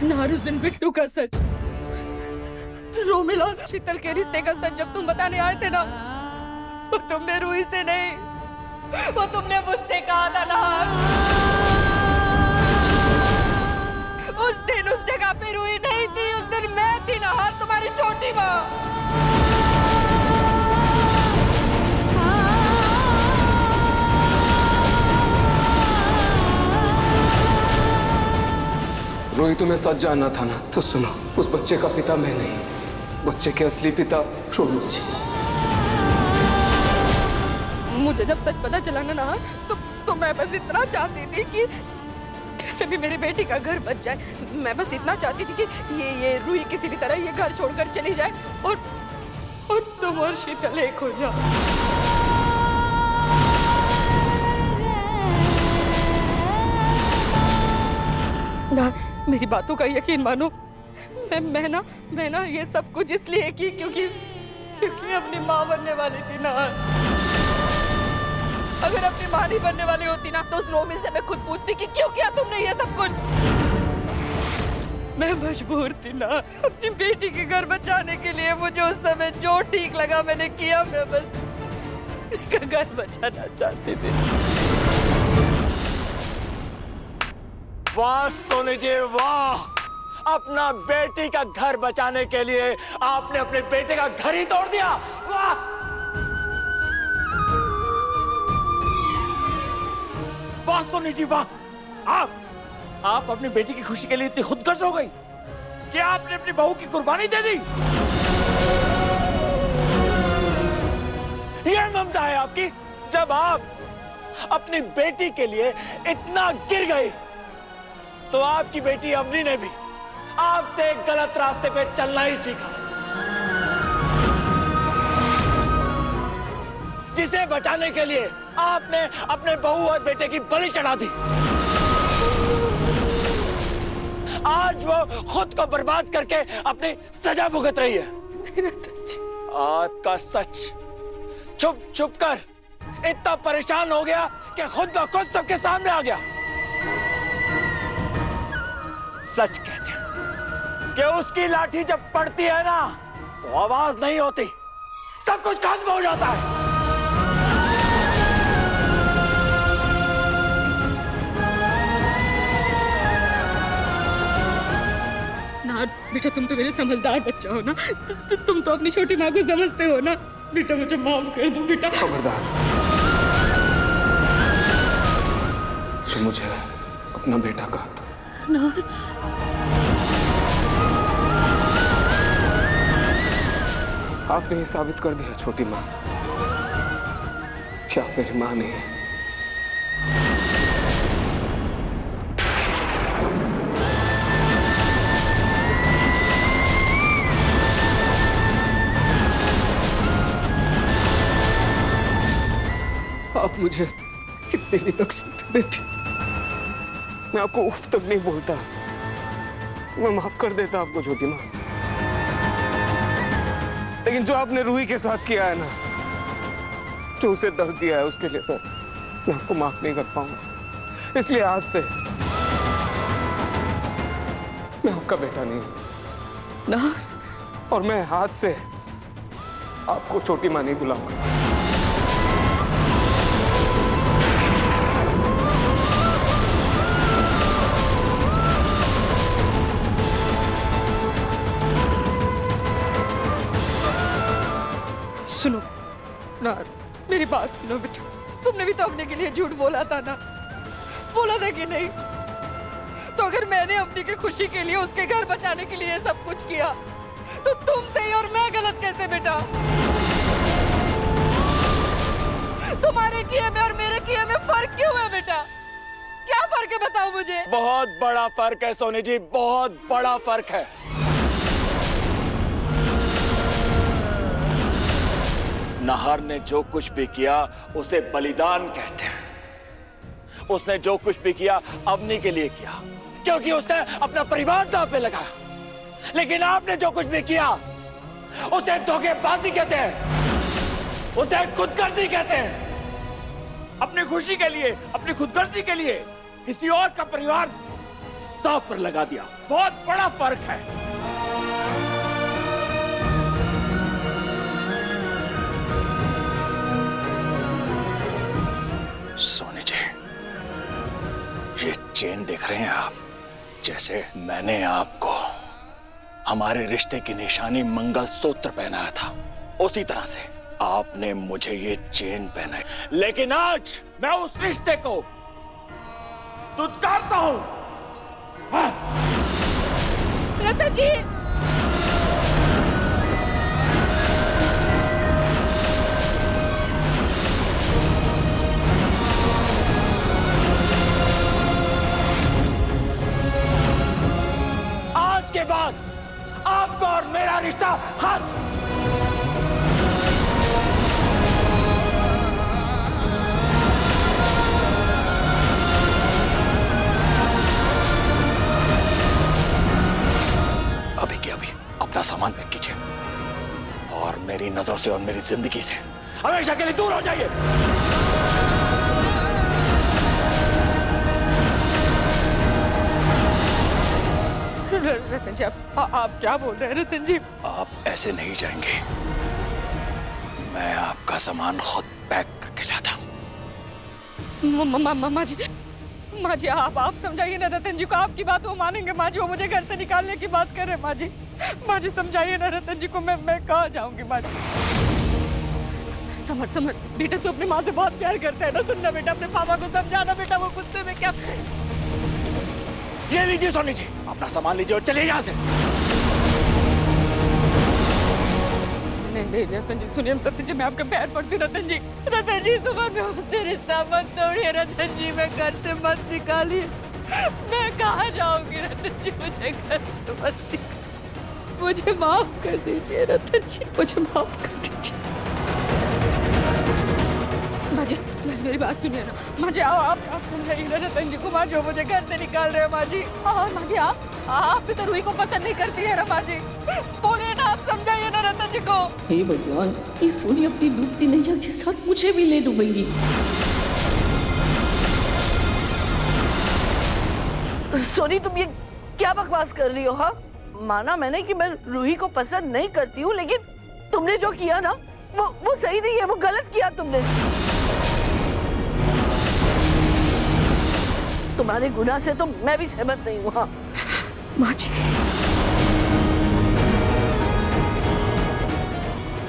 नार, उस दिन बिट्टू का सच, रोमिल और शीतल के रिश्ते का सच जब तुम बताने आए थे ना, वो तुमने रूही से नहीं, वो तुमने मुझसे कहा था नार। उस दिन उस जगह पे रूही नहीं थी, उस दिन मैं थी नार, तुम्हारी छोटी माँ। रोही, तुम्हें सच जानना था ना, तो सुनो, उस बच्चे का पिता मैं नहीं, बच्चे के असली पिता रोमिल जी। मुझे जब सच पता चला ना तो मैं बस इतना चाहती थी कि कैसे भी मेरी बेटी का घर बच जाए। मैं बस इतना चाहती थी कि ये रूही किसी भी तरह ये घर छोड़कर चली जाए और तुम और शीतल एक हो जाओ। ना, मेरी बातों का यकीन मानो, मैं ना ये सब कुछ इसलिए की क्योंकि अपनी माँ बनने वाली थी ना। अगर अपनी माँ नहीं बनने वाली होती ना तो उस रोमिल से मैं खुद पूछती कि क्यों किया तुमने ये सब कुछ। मैं मजबूर थी ना अपनी बेटी के घर बचाने के लिए। मुझे उस समय जो ठीक लगा मैंने किया। मैं बस घर बचाना चाहती थी। वाह सोनी जी वाह, अपना बेटी का घर बचाने के लिए आपने अपने बेटे का घर ही तोड़ दिया। वाह वाह सोनी जी वाह, आप अपनी बेटी की खुशी के लिए इतनी खुदगर्ज हो गई कि आपने अपनी बहू की कुर्बानी दे दी। यह ममता है आपकी, जब आप अपनी बेटी के लिए इतना गिर गए तो आपकी बेटी अवनी ने भी आपसे एक गलत रास्ते पे चलना ही सीखा, जिसे बचाने के लिए आपने अपने बहू और बेटे की बलि चढ़ा दी। आज वो खुद को बर्बाद करके अपनी सजा भुगत रही है। आज का सच छुप छुप कर इतना परेशान हो गया कि खुद ब खुद सबके सामने आ गया। सच कहते हैं कि उसकी लाठी जब पड़ती है ना तो आवाज नहीं होती, सब कुछ खत्म हो जाता है। ना बेटा, तुम तो मेरे समझदार बच्चा हो ना, तुम तो अपनी छोटी माँ को समझते हो ना। बेटा मुझे माफ कर दो बेटा। खबरदार, जो मुझे अपना बेटा कहा था ना, आपने ये साबित कर दिया छोटी माँ कि आप मेरी माँ नहीं है। आप मुझे कितनी भी तकलीफ देती, मैं आपको उफ तक नहीं बोलता। मैं माफ कर देता आपको छोटी माँ, लेकिन जो आपने रूही के साथ किया है ना, जो उसे दर्द दिया है, उसके लिए मैं आपको माफ नहीं कर पाऊंगा। इसलिए आज से मैं आपका बेटा नहीं हूं ना, और मैं आज से आपको छोटी माँ नहीं बुलाऊंगा। सुनो ना, मेरी बात सुनो बेटा। तुमने भी तो अपने के लिए झूठ बोला था ना, बोला था कि नहीं? तो अगर मैंने अपनी की खुशी के लिए उसके घर बचाने के लिए सब कुछ किया तो तुम सही और मैं गलत कैसे बेटा? तुम्हारे किए में और मेरे किए में फर्क क्यों है बेटा? क्या फर्क है बताओ मुझे। बहुत बड़ा फर्क है सोनी जी, बहुत बड़ा फर्क है। नाहर ने जो कुछ भी किया उसे बलिदान कहते हैं। उसने जो कुछ भी किया अवनी के लिए किया, क्योंकि उसने अपना परिवार दांव पे लगाया। लेकिन आपने जो कुछ भी किया उसे धोखेबाजी कहते हैं, उसे खुदगर्जी कहते हैं। अपनी खुशी के लिए, अपनी खुदगर्जी के लिए किसी और का परिवार दांव पर लगा दिया। बहुत बड़ा फर्क है। सोनी जी, ये चेन देख रहे हैं आप? जैसे मैंने आपको हमारे रिश्ते की निशानी मंगलसूत्र पहनाया था, उसी तरह से आपने मुझे ये चेन पहनाई। लेकिन आज मैं उस रिश्ते को दुत्कारता हूं। रतन जी, आज के बाद आपका और मेरा रिश्ता खत्म। अभी के अभी अपना सामान पैक कीजिए और मेरी नजरों से और मेरी जिंदगी से हमेशा के लिए दूर हो जाइए। रतन जी, आप क्या बोल रहे हैं रतन जी? आप ऐसे नहीं जाएंगे। मैं आपका सामान खुद पैक करके लाता हूं। माँ जी, आप समझाइए ना रतन जी को। आपकी बात वो मानेंगे माँ जी? वो मुझे घर से निकालने की बात कर रहे हैं माँ जी। माँ जी समझाइए ना रतन जी को। मैं कहाँ जाऊंगी माँ जी? समर बेटा, तू अपनी माँ से बहुत प्यार करता है ना। सुनना बेटा, अपने पापा को समझाना बेटा। वो गुस्से में क्या। ये लीजिए सोनी जी, अपना सामान लीजिए और चलिए यहाँ से। नहीं रतन जी, सुनिए रतन जी, मैं आपके पैर पड़ती हूँ रतन जी। रतन जी, सुबह में उससे रिश्ता मत तोड़िए रतन जी। मैं घर से मत निकालिए। मैं कहाँ जाऊंगी रतन जी? मुझे घर से मत निकालिए। मुझे माफ कर दीजिए रतन जी, मुझे माफ कर दीजिए। माँ जी, मेरी बात सुनिए ना माँ जी। आप समझाइए ना रतन जी को। माँ जी, वो मुझे घर से निकाल रहे हैं माँ जी। माँ जी, आप भी तो रूही को पसंद नहीं करती है ना माँ जी? बोलिए ना, आप समझाइए ना रतन जी को। हे भगवान, ये सोनी अपनी डूबती नैया के साथ मुझे भी ले डूबेंगी। सोनी, तुम ये क्या बकवास कर रही हो? हाँ, माना मैंने कि मैं रूही को पसंद नहीं करती हूँ, लेकिन तुमने जो किया ना वो सही नहीं है। वो गलत किया तुमने। तुम्हारे गुनाह से तो मैं भी सहमत नहीं हूँ। हाँ माँ जी,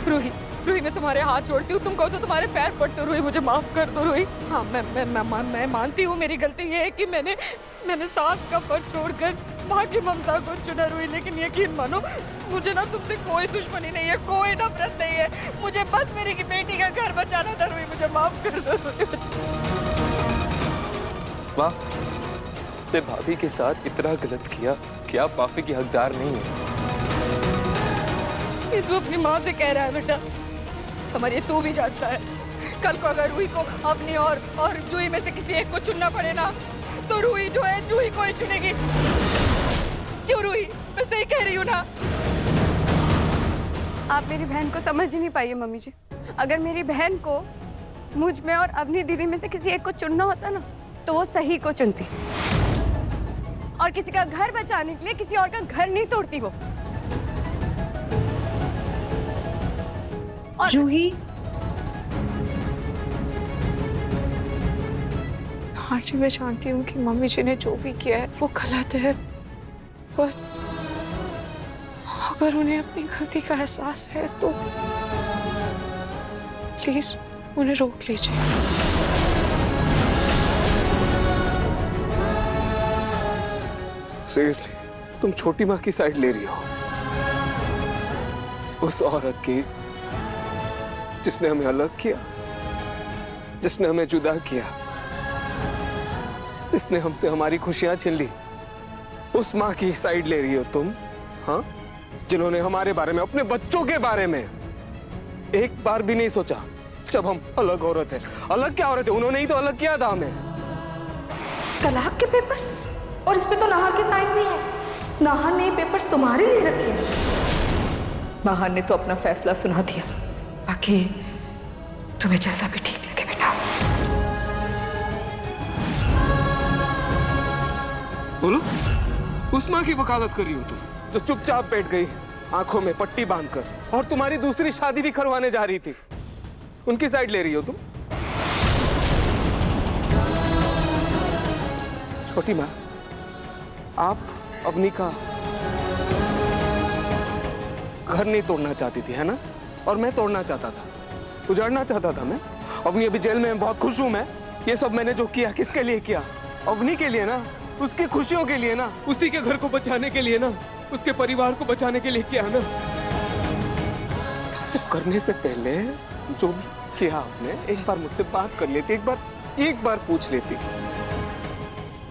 रूही मैं तुम्हारे हाथ छोड़ती हूँ। तुम कहो तो तुम्हारे पैर पड़ते हो। रूही, मुझे माफ कर दो रूही। हाँ, मैं मानती हूँ मेरी गलती ये है कि मैंने सास का फर्ज छोड़कर माँ की ममता को चुना रूही। लेकिन यकीन मानो, मुझे ना तुमसे कोई दुश्मनी नहीं है, कोई नफरत नहीं है। मुझे बस मेरी बेटी का घर बचाना था रूही। मुझे माफ कर दो रूही। माँ, ने भाभी के साथ इतना गलत किया कि आप माफी की हकदार नहीं है। ये तू अपनी माँ से कह रहा है बेटा? समर, ये तू भी जानता है, कल को अगर रूही को अपनी और जूही में से किसी एक को चुनना पड़े ना, तो रूही जो है जूही को ही चुनेगी। क्यों रूही? मैं सही कह रही हूँ ना? आप मेरी बहन को समझ ही नहीं पाइए मम्मी जी। अगर मेरी बहन को मुझ में और अपनी दीदी में से किसी एक को चुनना होता ना, तो वो सही को चुनती और किसी का घर बचाने के लिए किसी और का घर नहीं तोड़ती वो। और जूही, हाँ जी, मैं जानती हूँ कि मम्मी जी ने जो भी किया है वो गलत है, पर अगर उन्हें अपनी गलती का एहसास है तो प्लीज उन्हें रोक लीजिए। सीरियसली, तुम छोटी माँ की साइड ले रही हो? उस औरत की जिसने हमें अलग किया, जिसने हमें जुदा किया, जिसने हमसे हमारी खुशियां छीन ली, उस माँ की साइड ले रही हो तुम? हाँ, जिन्होंने हमारे बारे में, अपने बच्चों के बारे में एक बार भी नहीं सोचा जब हम अलग हो रहे थे। अलग क्या हो रहे थे? उन्होंने ही तो अलग किया था हमें। तलाक के पेपर्स, और इस पे तो नाहर की साइन भी है। नाहर ने ये पेपर्स तुम्हारे लिए रखे हैं। नाहर ने तो अपना फैसला सुना दिया, बाकी तुम्हें जैसा भी ठीक लगे बेटा। बोलो। उस माँ की वकालत कर रही हो तुम, जो चुपचाप बैठ गई आंखों में पट्टी बांधकर और तुम्हारी दूसरी शादी भी करवाने जा रही थी। उनकी साइड ले रही हो तुम। छोटी माँ, आप अवनी का घर नहीं तोड़ना चाहती थी, है ना? और मैं तोड़ना चाहता था, उजाड़ना चाहता था मैं। अवनी अभी जेल में, बहुत खुश हूं मैं। ये सब मैंने जो किया किसके लिए किया? अवनी के लिए ना, उसकी खुशियों के लिए ना, उसी के घर को बचाने के लिए ना, उसके परिवार को बचाने के लिए किया ना। सब करने से पहले जो भी किया आपने, एक बार मुझसे बात कर लेती, एक बार पूछ लेती।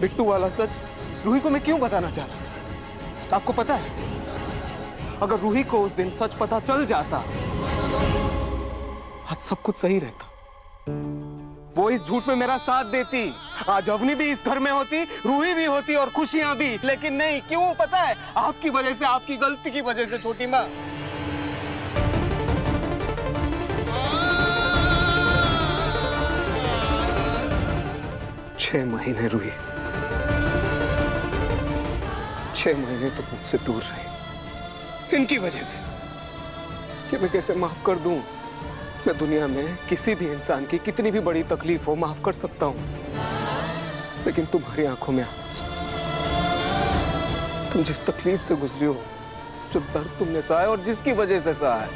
बिट्टू वाला सच रूही को मैं क्यों बताना चाह रहा था? आपको पता है, अगर रूही को उस दिन सच पता चल जाता, आज सब कुछ सही रहता। वो इस झूठ में मेरा साथ देती, आज अवनी भी इस घर में होती, रूही भी होती और खुशियां भी। लेकिन नहीं, क्यों पता है? आपकी वजह से, आपकी गलती की वजह से। छोटी माँ, छह महीने रूही, 6 महीने तो मुझसे दूर रही इनकी वजह से। कि मैं कैसे माफ कर दूं? मैं दुनिया में किसी भी इंसान की कितनी भी बड़ी तकलीफ हो माफ कर सकता हूं, लेकिन तुम्हारी आंखों में आंसू, तुम जिस तकलीफ से गुजरी हो, जो दर्द तुमने सहा है और जिसकी वजह से सहा है,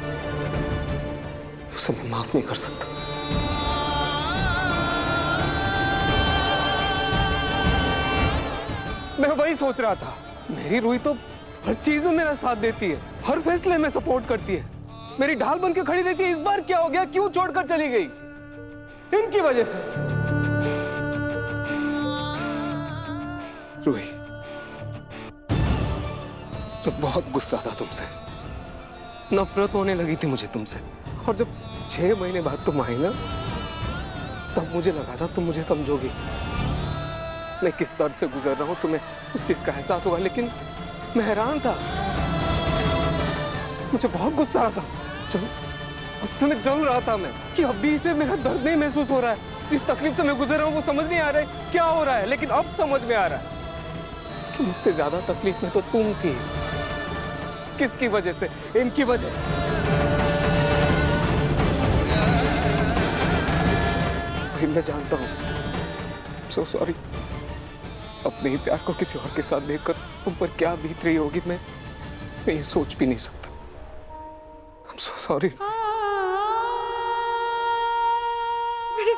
उसे मैं माफ नहीं कर सकता। मैं वही सोच रहा था, मेरी रूही तो हर चीज में मेरा साथ देती है, हर फैसले में सपोर्ट करती है, मेरी ढाल बन के खड़ी रहती है। इस बार क्या हो गया? क्यों छोड़कर चली गई? इनकी वजह से। रूही, तो बहुत गुस्सा था तुमसे, नफरत होने लगी थी मुझे तुमसे। और जब 6 महीने बाद तुम आई ना, तब मुझे लगा था तुम मुझे समझोगी, मैं किस दर्द से गुजर रहा हूं, तुम्हें उस चीज का एहसास होगा। लेकिन मैं हैरान था, मुझे बहुत गुस्सा आ था, गुस्से में जल रहा था मैं कि अभी इसे मेरा दर्द नहीं महसूस हो रहा है, जिस तकलीफ से मैं गुजर रहा हूं वो समझ नहीं आ रहा है क्या हो रहा है। लेकिन अब समझ में आ रहा है कि मुझसे ज्यादा तकलीफ में तो तुम थी। किसकी वजह से? इनकी वजह से। भाई मैं जानता हूं, सो सॉरी, अपने ही प्यार को किसी और के साथ देखकर तुम पर क्या बीत रही होगी मैं ये सोच भी नहीं सकता। I'm so sorry।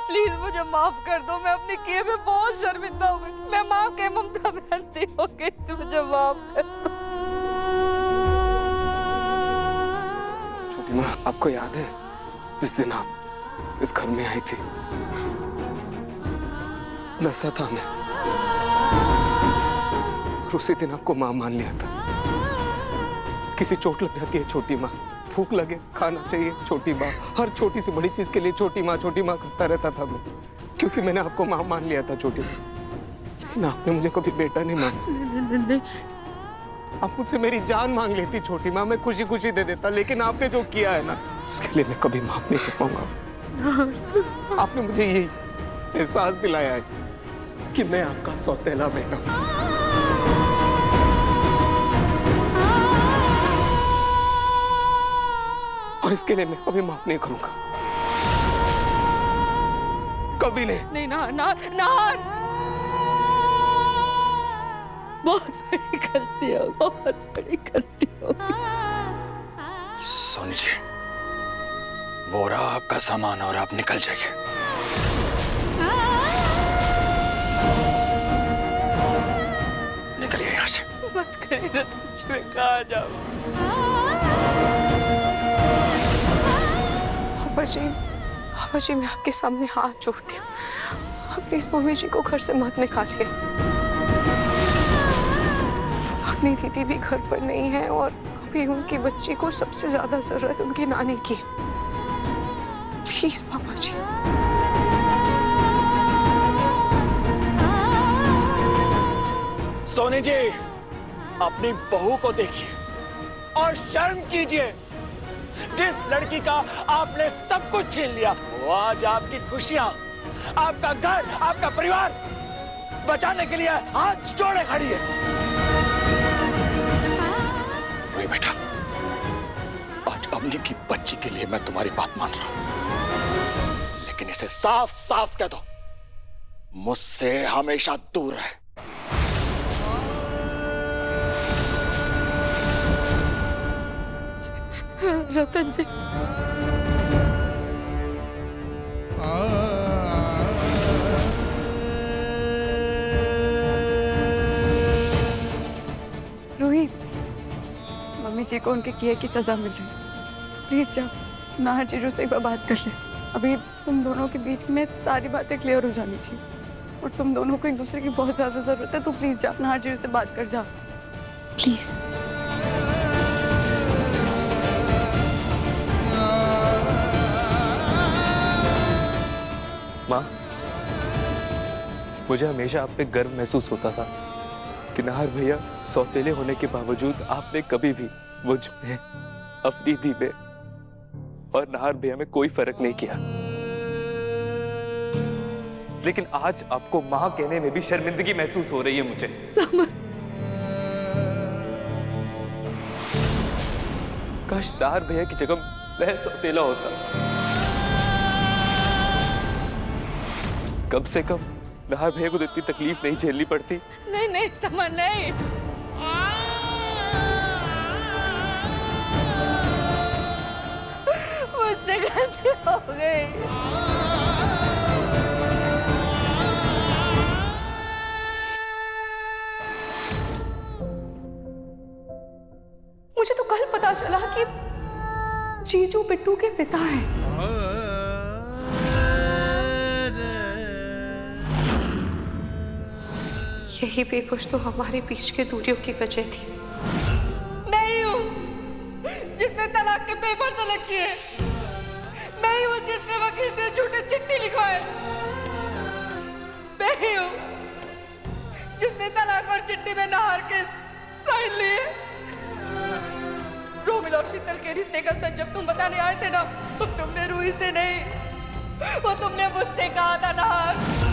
प्लीज मुझे माफ कर दो, मैं अपने किए में बहुत शर्मिंदा हूँ। मैं माँ के ममता बहनती हो गई, तो मुझे माफ कर दो। छोटी माँ, आपको याद है जिस दिन आप इस घर में आई थी, नशा था मैं, उसी दिन आपको माँ मान लिया था। किसी चोट लग जाती है छोटी माँ, भूख लगे खाना चाहिए छोटी माँ, हर छोटी सी बड़ी चीज के लिए छोटी माँ करता रहता था मैं, क्योंकि मैंने आपको माँ मान लिया था छोटी माँ। लेकिन आपने मुझे कभी बेटा नहीं माना। नहीं, आप मुझसे मेरी जान मांग लेती छोटी माँ, मैं खुशी खुशी दे देता, लेकिन आपने जो किया है ना, उसके लिए मैं कभी माफ नहीं कर पाऊंगा। आपने मुझे यही एहसास दिलाया है कि मैं आपका सौतेला बेटा हूं। और इसके लिए मैं कभी माफ नहीं करूंगा, कभी नहीं। नहीं नाहर, बहुत बड़ी गलती हो, बहुत बड़ी गलती हो। सोनी जी, वो रहा आपका सामान और आप निकल जाइए। निकलिए यहाँ से। मत कहिए, तुझे कहाँ जाऊँ? पापा जी, मैं आपके सामने हाथ जोड़ती हूँ, आप प्लीज मम्मी जी को घर से मत निकालिए। अपनी दीदी भी घर पर नहीं है और अभी उनकी बच्ची को सबसे ज्यादा जरूरत उनकी नानी की। प्लीज पापा जी। सोनी जी, अपनी बहू को देखिए और शर्म कीजिए। जिस लड़की का आपने सब कुछ छीन लिया, वो आज आपकी खुशियां, आपका घर, आपका परिवार बचाने के लिए हाथ जोड़े खड़ी है। अवनी की बच्ची के लिए मैं तुम्हारी बात मान रहा हूं, लेकिन इसे साफ साफ कह दो, मुझसे हमेशा दूर रहे। रतन जी, रूही, मम्मी जी को उनके किए की सजा मिल रही है। प्लीज जा, नाहर जीजू से एक बार बात कर ले। अभी तुम दोनों के बीच में सारी बातें क्लियर हो जानी चाहिए, और तुम दोनों को एक दूसरे की बहुत ज्यादा जरूरत है। तू प्लीज जा, नाहर जीजू से बात कर, जा प्लीज। माँ, मुझे हमेशा आप पे गर्व महसूस होता था कि नाहर भैया सौतेले होने के बावजूद आपने कभी भी मुझ में, अफरीदी में और नाहर भैया में कोई फर्क नहीं किया। लेकिन आज आपको माँ कहने में भी शर्मिंदगी महसूस हो रही है मुझे। समर, काश नाहर भैया की जगह मैं सौतेला होता। कम से कम नाहर भैया को तो इतनी तकलीफ नहीं झेलनी पड़ती। नहीं नहीं समर, नहीं। मुझसे गलती हो गई। मुझे तो कल पता चला कि जीजू बिट्टू के पिता हैं। यही पेपर्स तो हमारे बीच के दूरियों की वजह थी। नहीं हूँ जिसने तलाक के पेपर तलब किए, नहीं हूँ जिसने वकील से झूठी चिट्ठी लिखवाए, नहीं हूँ जिसने तलाक और चिट्ठी में नाहर के साइन लिए। रोमिल और शीतल के रिश्ते का सच जब तुम बताने आए थे ना, तो तुमने रूही से नहीं, वो तुमने मुझसे कहा था नाहर।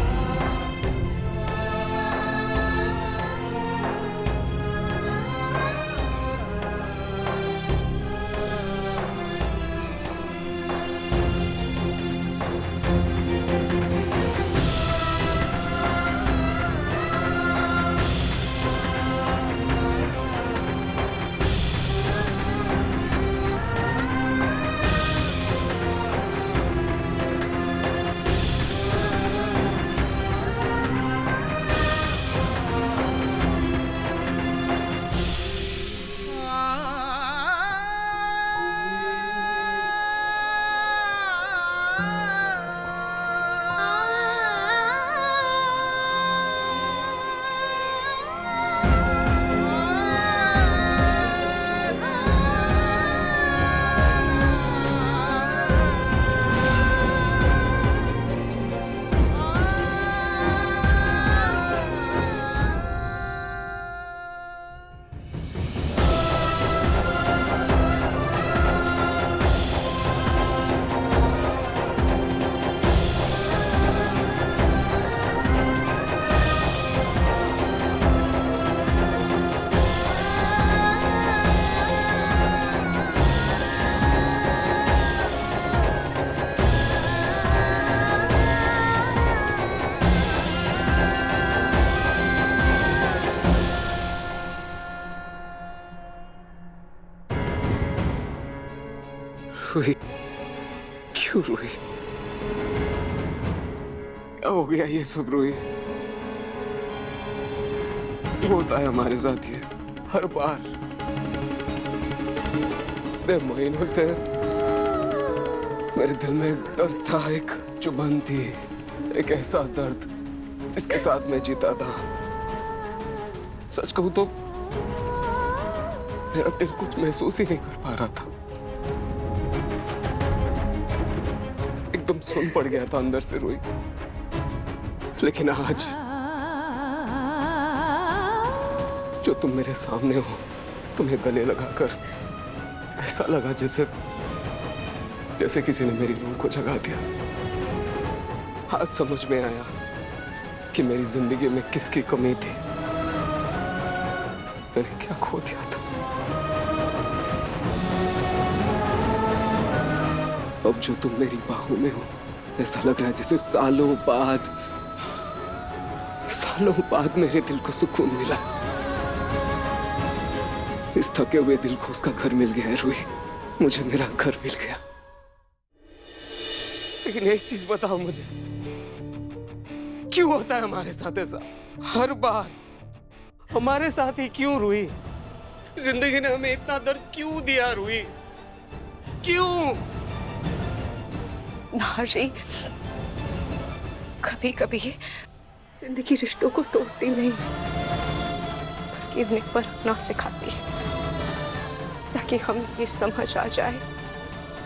रूही, क्यों रूही? क्या हो गया ये सब रूही? होता है हमारे साथ ये हर बार। दे महीनों से मेरे दिल में दर्द था, एक चुभन थी, एक ऐसा दर्द जिसके साथ मैं जीता था। सच कहूं तो मेरा दिल कुछ महसूस ही नहीं कर पा रहा था, एकदम सुन पड़ गया था अंदर से रूही। लेकिन आज जो तुम मेरे सामने हो, तुम्हें गले लगाकर ऐसा लगा जैसे किसी ने मेरी रूह को जगा दिया। आज समझ में आया कि मेरी जिंदगी में किसकी कमी थी, मैंने क्या खो दिया था। अब जो तुम मेरी बाहों में हो, ऐसा लग रहा है जैसे सालों बाद मेरे दिल को सुकून मिला। इस थके हुए दिल को उसका घर मिल गया है रूही, मुझे मेरा घर मिल गया। लेकिन एक चीज बताओ मुझे, क्यों होता है हमारे साथ ऐसा? हर बार हमारे साथ ही क्यों रूही? जिंदगी ने हमें इतना दर्द क्यों दिया रूही? क्यों? नाहर जी, कभी कभी जिंदगी रिश्तों को तोड़ती नहीं बल्कि उन्हें परखना सिखाती है, ताकि हम ये समझ आ जाए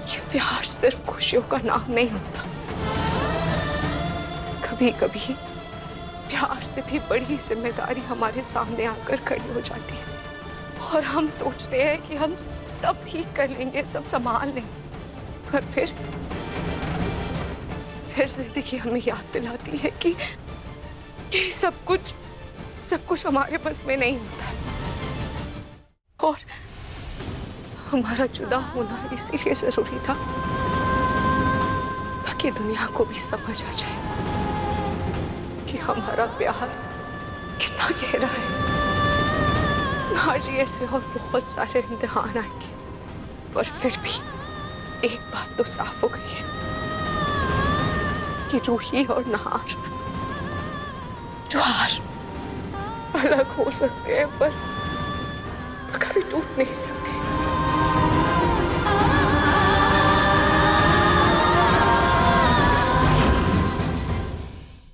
कि प्यार सिर्फ खुशियों का नाम नहीं होता। कभी कभी प्यार से भी बड़ी जिम्मेदारी हमारे सामने आकर खड़ी हो जाती है और हम सोचते हैं कि हम सब ठीक कर लेंगे, सब संभाल लेंगे, पर फिर जिंदगी हमें याद दिलाती है कि सब कुछ हमारे बस में नहीं होता है। और हमारा जुदा होना इसीलिए जरूरी था ताकि दुनिया को भी समझ आ जाए कि हमारा प्यार कितना गहरा है। नाजी, ऐसे और बहुत सारे इम्तिहान आएंगे, पर फिर भी एक बात तो साफ हो गई है कि रूही और नाहर अलग हो सकते हैं पर कभी टूट नहीं सकते।